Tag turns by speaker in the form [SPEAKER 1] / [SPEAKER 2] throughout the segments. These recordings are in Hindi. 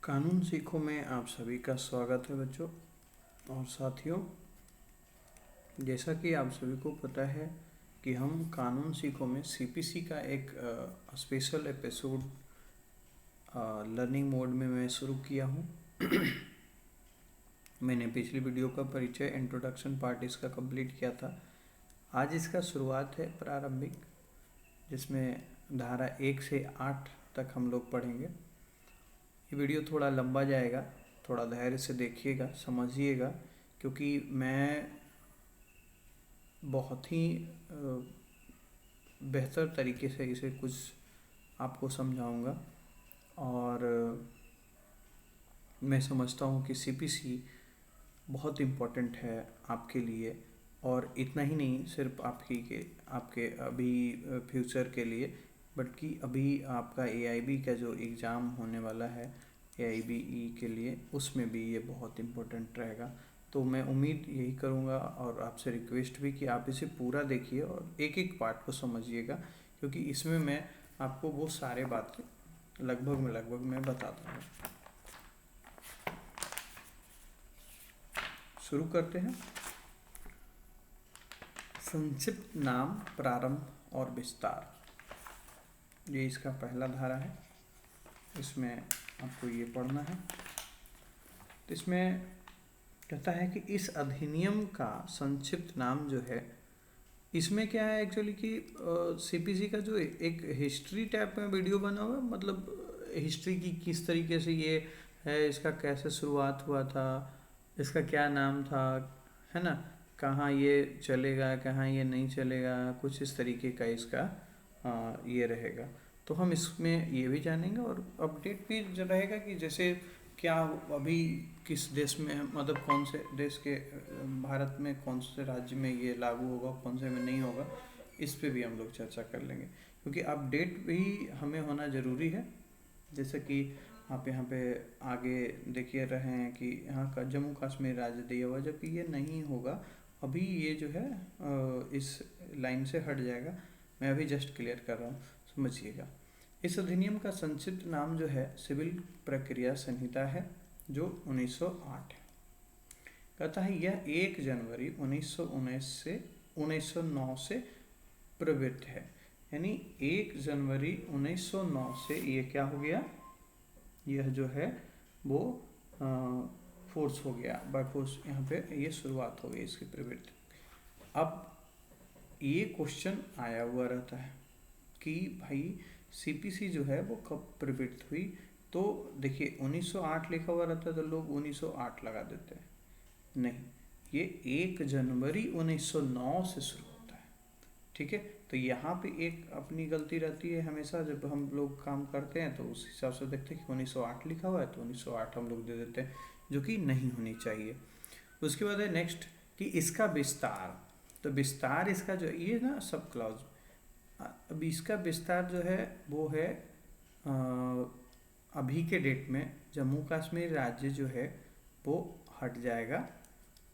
[SPEAKER 1] कानून सीखो में आप सभी का स्वागत है बच्चों और साथियों। जैसा कि आप सभी को पता है कि हम कानून सीखो में सीपीसी का एक स्पेशल एपिसोड लर्निंग मोड में मैं शुरू किया हूँ। मैंने पिछली वीडियो का परिचय इंट्रोडक्शन पार्ट इसका कंप्लीट किया था। आज इसका शुरुआत है प्रारंभिक, जिसमें धारा 1 से 8 तक हम लोग पढ़ेंगे। ये वीडियो थोड़ा लंबा जाएगा, थोड़ा धैर्य से देखिएगा, समझिएगा, क्योंकि मैं बहुत ही बेहतर तरीके से इसे कुछ आपको समझाऊंगा। और मैं समझता हूँ कि सीपीसी बहुत इम्पोर्टेंट है आपके लिए, और इतना ही नहीं सिर्फ आपके अभी फ्यूचर के लिए, बल्कि अभी आपका एआईबी का जो एग्ज़ाम होने वाला है एआईबी के लिए, उसमें भी ये बहुत इम्पोर्टेंट रहेगा। तो मैं उम्मीद यही करूँगा और आपसे रिक्वेस्ट भी कि आप इसे पूरा देखिए और एक एक पार्ट को समझिएगा, क्योंकि इसमें मैं आपको वो सारे बातें लगभग मैं बताता हूँ। शुरू करते हैं। संक्षिप्त नाम, प्रारंभ और विस्तार, ये इसका पहला धारा है। इसमें आपको ये पढ़ना है। तो इसमें कहता है कि इस अधिनियम का संक्षिप्त नाम जो है, इसमें क्या है एक्चुअली कि सीपीसी का जो एक हिस्ट्री टाइप में वीडियो बना हुआ है, मतलब हिस्ट्री की किस तरीके से ये है, इसका कैसे शुरुआत हुआ था, इसका क्या नाम था, है ना, कहाँ ये चलेगा, कहाँ ये नहीं चलेगा, कुछ इस तरीके का इसका ये रहेगा। तो हम इसमें ये भी जानेंगे और अपडेट भी जो रहेगा कि जैसे क्या अभी किस देश में, मतलब कौन से देश के, भारत में कौन से राज्य में ये लागू होगा, कौन से में नहीं होगा, इस पे भी हम लोग चर्चा कर लेंगे, क्योंकि अपडेट भी हमें होना ज़रूरी है। जैसे कि आप यहाँ पे आगे देखिए रहे हैं कि यहाँ का जम्मू कश्मीर राज्य दिया हुआ, जबकि ये नहीं होगा अभी, ये जो है इस लाइन से हट जाएगा। मैं अभी जस्ट क्लियर कर रहा हूँ, समझिएगा। इस अधिनियम का संक्षिप्त नाम जो है सिविल प्रक्रिया संहिता है, जो 1908 है। कहता है यह 1 जनवरी 1909 से प्रवृत्त है, यानी 1 जनवरी 1909 से ये क्या हो गया, यह जो है वो फोर्स हो गया, बाय फोर्स यहाँ पे ये शुरुआत हो गई इसकी प्रवृत्ति। अब ये क्वेश्चन आया हुआ रहता है कि भाई सीपीसी जो है वो कब प्रवृत्त हुई। तो देखिए 1908 लिखा हुआ रहता है तो लोग 1908 लगा देते हैं, नहीं, ये 1 जनवरी 1909 से शुरू होता है। ठीक है, तो यहाँ पे एक अपनी गलती रहती है हमेशा, जब हम लोग काम करते हैं तो उस हिसाब से देखते हैं कि 1908 लिखा हुआ है तो 1908 हम लोग दे देते हैं, जो कि नहीं होनी चाहिए। उसके बाद है नेक्स्ट कि इसका विस्तार। तो विस्तार इसका जो ये ना सब क्लॉज, अब इसका विस्तार जो है वो है अभी के डेट में जम्मू कश्मीर राज्य जो है वो हट जाएगा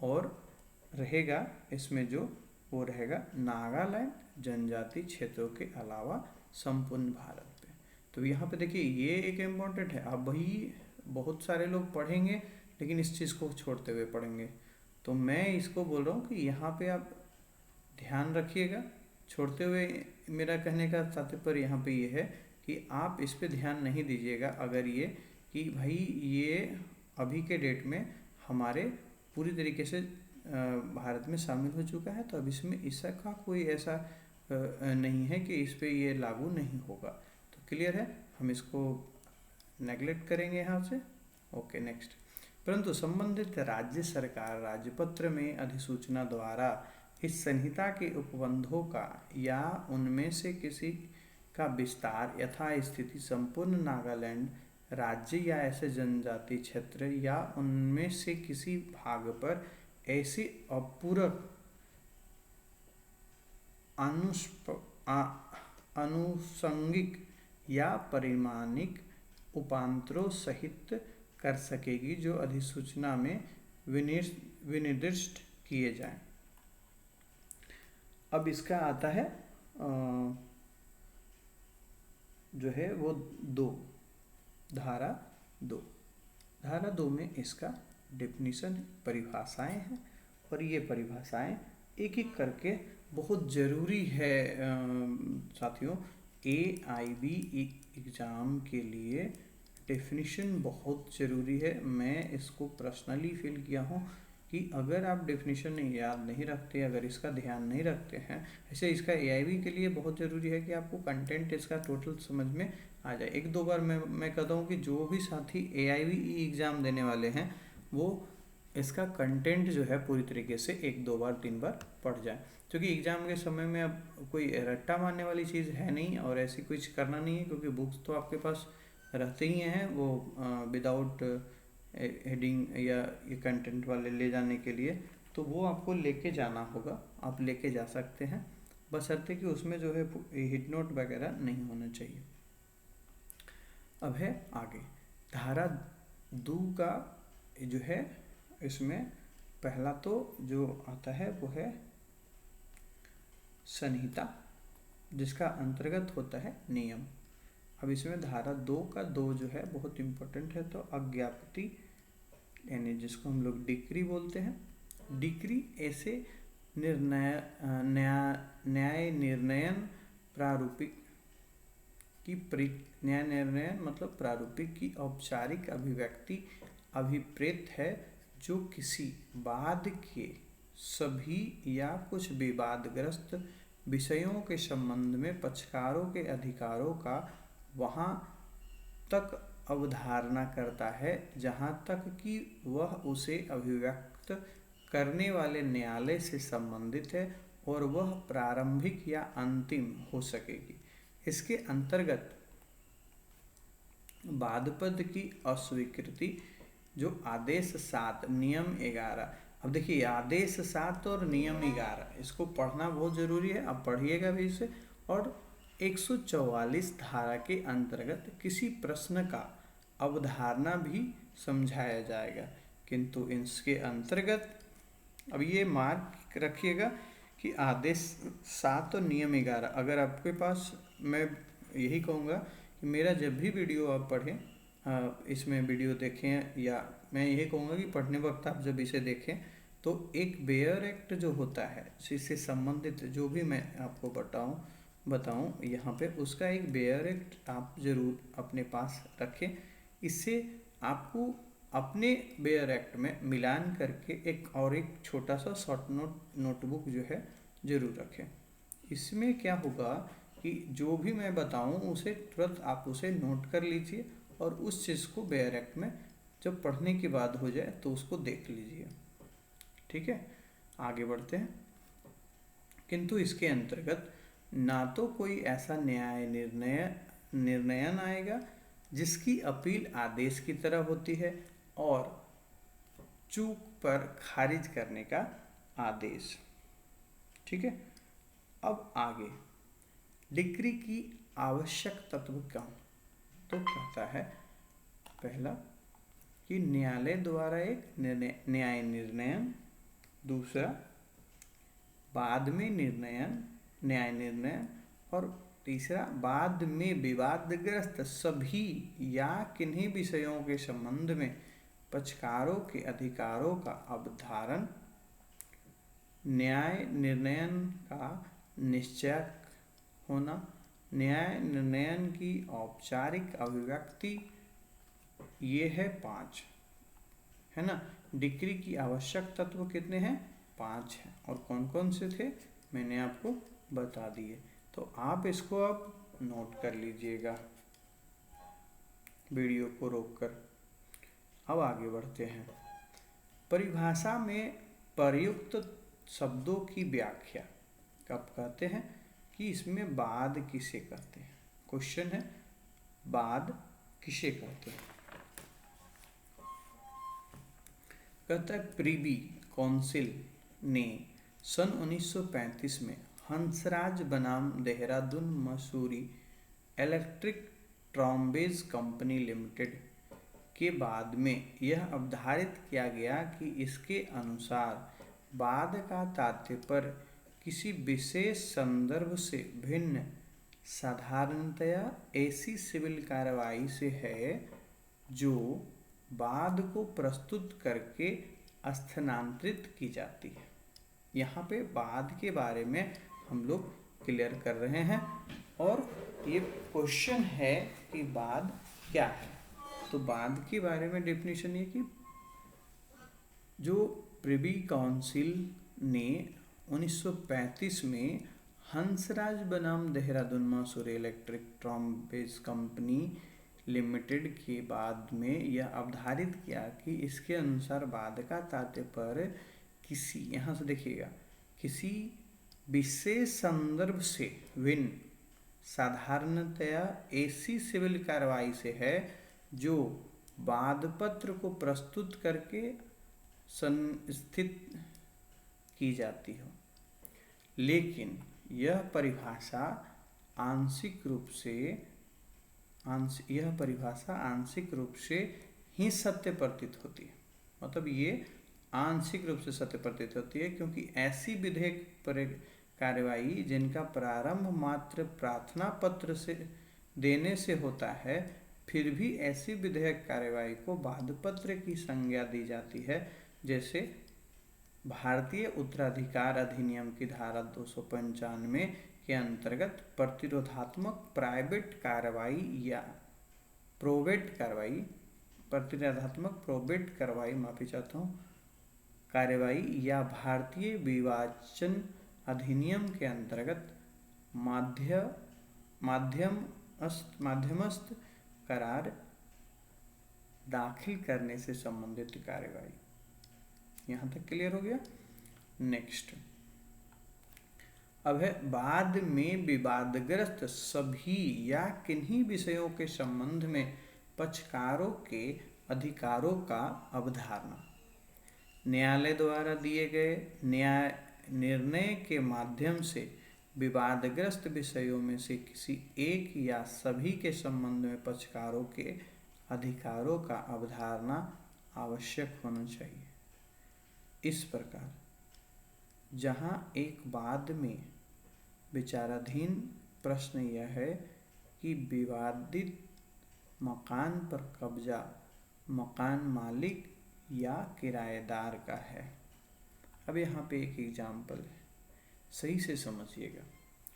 [SPEAKER 1] और रहेगा इसमें जो वो रहेगा नागालैंड जनजाति क्षेत्रों के अलावा संपूर्ण भारत पे। तो यहाँ पे देखिए ये एक इम्पोर्टेंट है। अब वही बहुत सारे लोग पढ़ेंगे लेकिन इस चीज़ को छोड़ते हुए पढ़ेंगे, तो मैं इसको बोल रहा हूँ कि यहाँ पे आप ध्यान रखिएगा। छोड़ते हुए मेरा कहने का तात्पर्य यहाँ पे ये है कि आप इस पे ध्यान नहीं दीजिएगा, अगर ये कि भाई ये अभी के डेट में हमारे पूरी तरीके से भारत में शामिल हो चुका है, तो अब इसमें इसका कोई ऐसा नहीं है कि इस पे ये लागू नहीं होगा। तो क्लियर है, हम इसको नेगलेक्ट करेंगे यहाँ से। Okay next. परंतु संबंधित राज्य सरकार राजपत्र में अधिसूचना द्वारा इस संहिता के उपबंधों का या उनमें से किसी का विस्तार यथास्थिति संपूर्ण नागालैंड राज्य या ऐसे जनजाति क्षेत्र या उनमें से किसी भाग पर ऐसे अपूरक आनुषंगिक या परिमाणिक उपांतरों सहित कर सकेगी जो अधिसूचना में विनिर्दिष्ट किए जाएं। अब इसका आता है जो है वो 2, धारा 2। धारा 2 में इसका डेफिनीशन परिभाषाएं हैं और ये परिभाषाएं एक एक करके बहुत ज़रूरी है साथियों। AIB एग्ज़ाम के लिए डेफिनीशन बहुत ज़रूरी है। मैं इसको पर्सनली फील किया हूँ कि अगर आप डेफिनीशन याद नहीं रखते, अगर इसका ध्यान नहीं रखते हैं, ऐसे इसका AIB के लिए बहुत ज़रूरी है कि आपको कंटेंट इसका टोटल समझ में आ जाए। एक दो बार मैं कहता हूँ कि जो भी साथी AIB एग्ज़ाम देने वाले हैं वो इसका कंटेंट जो है पूरी तरीके से 1-2 बार 3 बार पढ़ जाए, क्योंकि एग्ज़ाम के समय में अब कोई रट्टा मारने वाली चीज़ है नहीं और ऐसी कुछ करना नहीं है, क्योंकि बुक्स तो आपके पास रहते ही हैं वो विदाउट हेडिंग या ये कंटेंट वाले ले जाने के लिए, तो वो आपको लेके जाना होगा। आप लेके जा सकते हैं, बशर्ते कि उसमें जो है हिट नोट वगैरह नहीं होना चाहिए। अब है आगे धारा 2 का जो है, इसमें पहला तो जो आता है वो है संहिता, जिसका अंतर्गत होता है नियम। अब इसमें धारा 2 का 2 जो है बहुत इम्पोर्टेंट है, तो अज्ञापति यानी जिसको हम लोग डिक्री बोलते हैं। डिक्री ऐसे न्याय निर्णयन प्रारूपिक की न्याय निर्णयन मतलब प्रारूपिक की औपचारिक अभिव्यक्ति अभिप्रेत है जो किसी वाद के सभी या कुछ विवादग्रस्त विषयों के संबंध में पक्षकारों के अधिकारों का वहाँ तक अवधारणा करता है जहाँ तक कि वह उसे अभिव्यक्त करने वाले न्यायालय से संबंधित है और वह प्रारंभिक या अंतिम हो सकेगी। इसके अंतर्गत वादपद की अस्वीकृति जो आदेश 7 नियम 11, अब देखिए आदेश 7 और नियम 11 इसको पढ़ना बहुत ज़रूरी है, आप पढ़िएगा भी इसे। और 144 धारा के अंतर्गत किसी प्रश्न का अवधारणा भी समझाया जाएगा, किंतु इसके अंतर्गत अब ये मार्क रखिएगा कि आदेश 7 और नियम 11, अगर आपके पास, मैं यही कहूँगा कि मेरा जब भी वीडियो आप पढ़ें, इसमें वीडियो देखें, या मैं यही कहूँगा कि पढ़ने वक्त आप जब इसे देखें तो एक बेयर एक्ट जो होता है इससे संबंधित जो भी मैं आपको बताऊँ यहाँ पे, उसका एक बेयर एक्ट आप ज़रूर अपने पास रखें। इससे आपको अपने बेयर एक्ट में मिलान करके एक छोटा सा शॉर्ट नोटबुक जो है ज़रूर रखें। इसमें क्या होगा कि जो भी मैं बताऊं उसे तुरंत आप उसे नोट कर लीजिए और उस चीज़ को बेयर एक्ट में जब पढ़ने की बात हो जाए तो उसको देख लीजिए। ठीक है, आगे बढ़ते हैं। किंतु इसके अंतर्गत ना तो कोई ऐसा न्याय निर्णयन आएगा जिसकी अपील आदेश की तरह होती है और चूक पर खारिज करने का आदेश। ठीक है, अब आगे डिक्री की आवश्यक तत्व क्या, तो कहता है पहला कि न्यायालय द्वारा एक न्याय निर्णयन, दूसरा बाद में न्याय निर्णयन, और तीसरा बाद में विवादग्रस्त सभी या किन्हीं विषयों के संबंध में पक्षकारों के अधिकारों का अवधारण, न्याय निर्णयन का निश्चय होना, न्याय निर्णयन की औपचारिक अभिव्यक्ति, ये है 5, है ना। डिक्री की आवश्यक तत्व कितने हैं? 5 हैं, और कौन कौन से थे मैंने आपको बता दिए, तो आप इसको अब नोट कर लीजिएगा वीडियो को रोककर। अब आगे बढ़ते हैं। परिभाषा में प्रयुक्त शब्दों की व्याख्या कब कहते हैं कि इसमें बाद किसे कहते हैं। क्वेश्चन है, बाद किसे कहते हैं? कहता है प्रीवी काउंसिल ने सन 1935 में हंसराज बनाम Dehradun Mussoorie electric tramways company limited के बाद में यह अवधारित किया गया कि इसके अनुसार बाद का तात्पर्य किसी विशेष संदर्भ से भिन्न साधारणतया ऐसी सिविल कार्रवाई से है जो बाद को प्रस्तुत करके स्थानांतरित की जाती है। यहाँ पे बाद के बारे में हम लोग क्लियर कर रहे हैं और ये क्वेश्चन है कि बाद क्या है। तो बाद के बारे में डेफिनेशन ये कि जो प्रिवी काउंसिल ने 1935 में हंसराज बनाम Dehradun Mysore electric transmission company limited के बाद में यह अवधारित किया कि इसके अनुसार बाद का तात्पर्य किसी, यहाँ से देखिएगा, किसी विशेष संदर्भ से भिन्न साधारणतया ऐसी सिविल कार्रवाई से है जो बाद पत्र को प्रस्तुत करके संस्थित की जाती हो, लेकिन यह परिभाषा आंशिक रूप से ही सत्य प्रतीत होती है। मतलब ये आंशिक रूप से सत्य प्रतीत होती है क्योंकि ऐसी विधेयक पर कार्रवाई जिनका प्रारंभ मात्र प्रार्थना पत्र से देने से होता है, फिर भी ऐसी विधेयक कार्रवाई को बाद पत्र की संज्ञा दी जाती है। जैसे भारतीय उत्तराधिकार अधिनियम की धारा 295 के अंतर्गत प्रतिरोधात्मक प्रोबेट कार्रवाई या भारतीय विवाचन अधिनियम के अंतर्गत माध्यमस्थ करार दाखिल करने से संबंधित कार्रवाई। यहाँ तक क्लियर हो गया। नेक्स्ट अब है बाद में विवादग्रस्त सभी या किन्हीं विषयों के संबंध में पक्षकारों के अधिकारों का अवधारणा। न्यायालय द्वारा दिए गए न्याय निर्णय के माध्यम से विवादग्रस्त विषयों में से किसी एक या सभी के संबंध में पक्षकारों के अधिकारों का अवधारणा आवश्यक होना चाहिए। इस प्रकार जहाँ एक बाद में विचाराधीन प्रश्न यह है कि विवादित मकान पर कब्जा मकान मालिक या किराएदार का है। अब यहाँ पे एक एग्जाम्पल है, सही से समझिएगा।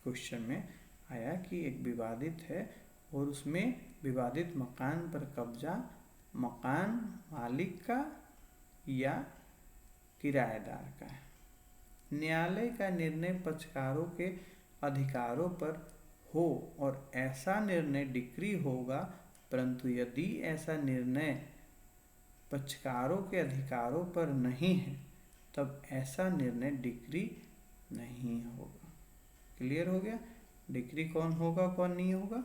[SPEAKER 1] क्वेश्चन में आया कि एक विवादित है और उसमें विवादित मकान पर कब्जा मकान मालिक का या किराएदार का है। न्यायालय का निर्णय पक्षकारों के अधिकारों पर हो और ऐसा निर्णय डिक्री होगा, परंतु यदि ऐसा निर्णय पक्षकारों के अधिकारों पर नहीं है तब ऐसा निर्णय डिक्री नहीं होगा। क्लियर हो गया? डिक्री कौन होगा कौन नहीं होगा।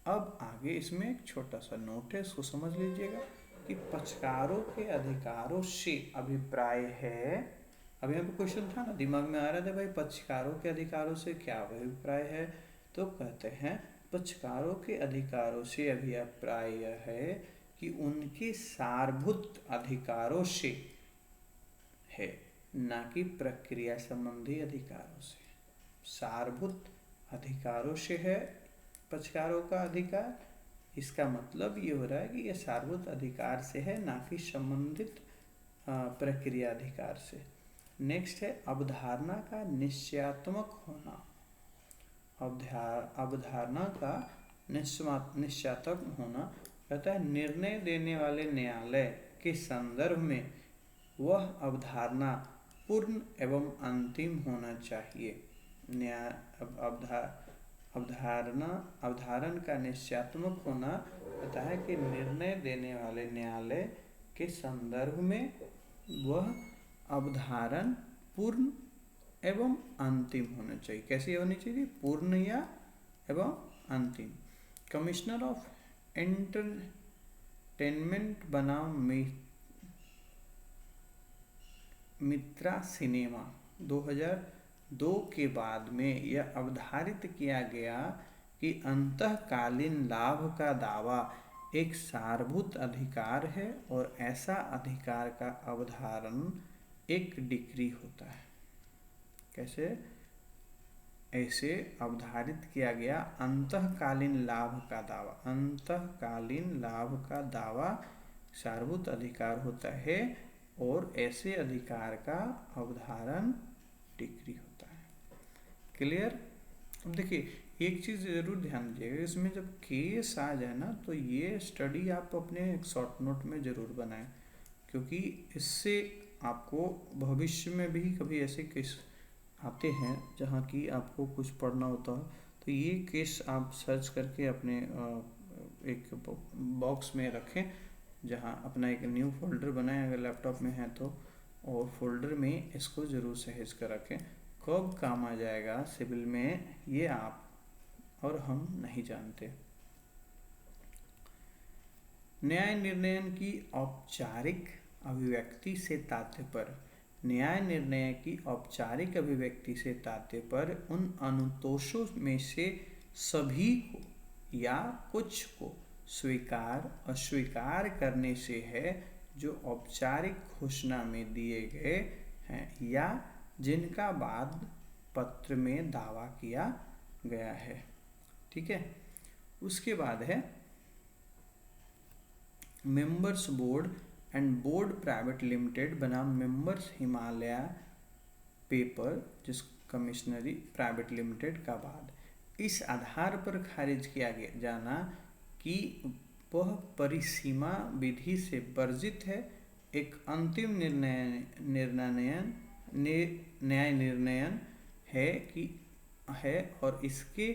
[SPEAKER 1] अब आगे इसमें एक छोटा सा नोट है, इसको समझ लीजिएगा कि पक्षकारों के अधिकारों से अभिप्राय है। अभी यहाँ पे क्वेश्चन था ना, दिमाग में आ रहा था भाई पक्षकारों के अधिकारों से क्या अभिप्राय है, तो कहते हैं पक्षकारों के अधिकारों से अभिप्राय यह है कि उनके सारभूत अधिकारों से है, ना कि प्रक्रिया संबंधी अधिकारों से। सारभूत अधिकारों से है पक्षकारों का अधिकार, इसका मतलब ये हो रहा है कि यह सारभूत अधिकार से है, ना कि संबंधित प्रक्रिया अधिकार से। नेक्स्ट है अवधारणा का निश्चयात्मक होना। अवधारणा का निश्चयात्मक होना कहता है निर्णय देने वाले न्यायालय के संदर्भ में वह अवधारणा पूर्ण एवं अंतिम होना चाहिए। अवधारण का निश्चयात्मक होना कहता है कि निर्णय देने वाले न्यायालय के संदर्भ में वह अवधारण पूर्ण एवं अंतिम होना चाहिए। कैसी होनी चाहिए? पूर्ण या एवं अंतिम। कमिश्नर ऑफ एंटरटेनमेंट बनाम मित्रा सिनेमा 2002 के बाद में यह अवधारित किया गया कि अंतःकालीन लाभ का दावा एक सारभूत अधिकार है और ऐसा अधिकार का अवधारण एक डिक्री होता है। कैसे? ऐसे अवधारित किया गया अंतःकालीन लाभ का दावा। अंतःकालीन लाभ का दावा सार्वभौत अधिकार होता है और ऐसे अधिकार का अवधारण डिक्री होता है। क्लियर? अब देखिए एक चीज़ ज़रूर ध्यान दीजिएगा, इसमें जब केस आ जाए ना तो ये स्टडी आप अपने शॉर्ट नोट में ज़रूर बनाएं, क्योंकि इससे आपको भविष्य में भी कभी ऐसे केस आते हैं जहाँ की आपको कुछ पढ़ना होता है, तो ये केस आप सर्च करके अपने एक बॉक्स में रखें, जहाँ अपना एक न्यू फोल्डर बनाएं अगर लैपटॉप में है तो, और फोल्डर में इसको ज़रूर सहेज कर रखें। कब काम आ जाएगा सिविल में ये आप और हम नहीं जानते। न्याय निर्णय की औपचारिक अभिव्यक्ति से तात्पर्य, न्याय निर्णय की औपचारिक अभिव्यक्ति से तात्पर्य उन अनुतोषों में से सभी को या कुछ को स्वीकार अस्वीकार करने से है जो औपचारिक घोषणा में दिए गए हैं या जिनका बाद पत्र में दावा किया गया है। ठीक है, उसके बाद है members board and board private limited बनाम मेंबर्स हिमालय पेपर जिस कमिश्नरी प्राइवेट लिमिटेड का बाद, इस आधार पर खारिज किया गया जाना कि वह परिसीमा विधि से वर्जित है, एक अंतिम न्याय निर्णय है और इसके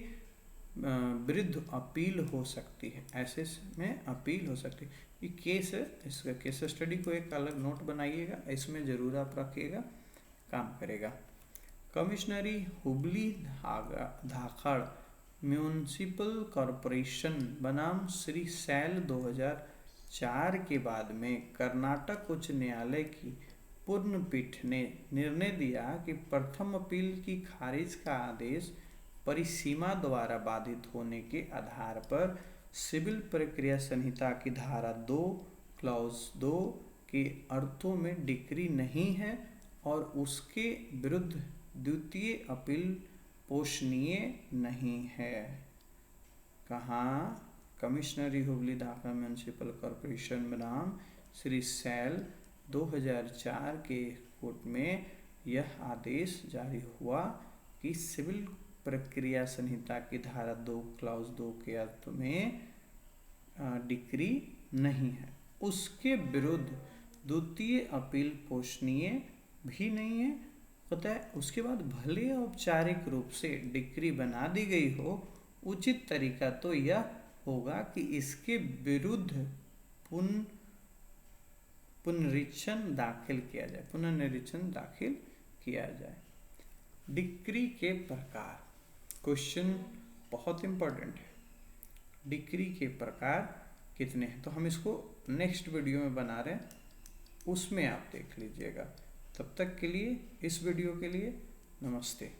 [SPEAKER 1] विरुद्ध अपील हो सकती है। ऐसे में अपील हो सकती है। ये केस है, इसका केस स्टडी को एक अलग नोट बनाइएगा, इसमें ज़रूर आप रखिएगा, काम करेगा। कमिश्नरी हुबली धाखड़ म्यूनिसिपल कॉरपोरेशन बनाम श्री सैल 2004 के बाद में कर्नाटक उच्च न्यायालय की पूर्ण पीठ ने निर्णय दिया कि प्रथम अपील की खारिज का आदेश परिसीमा द्वारा बाधित होने के आधार पर सिविल प्रक्रिया संहिता की धारा 2 क्लॉज 2 के अर्थों में डिक्री नहीं है और उसके विरुद्ध द्वितीय अपील पोषणीय नहीं है। कहाँ? कमिश्नरी हुबली धाखड़ म्यूनिसिपल कॉरपोरेशन बनाम श्री सैल 2004 के कोर्ट में यह आदेश जारी हुआ कि सिविल प्रक्रिया संहिता की धारा 2 क्लॉज 2 के अर्थ में डिक्री नहीं है, उसके विरुद्ध द्वितीय अपील पोषणीय भी नहीं है। पता है, उसके बाद भले औपचारिक रूप से डिक्री बना दी गई हो, उचित तरीका तो यह होगा कि इसके विरुद्ध पुनरीक्षण दाखिल किया जाए। डिक्री के प्रकार, क्वेश्चन बहुत इंपॉर्टेंट है। डिक्री के प्रकार कितने हैं, तो हम इसको नेक्स्ट वीडियो में बना रहे हैं, उसमें आप देख लीजिएगा। तब तक के लिए इस वीडियो के लिए नमस्ते।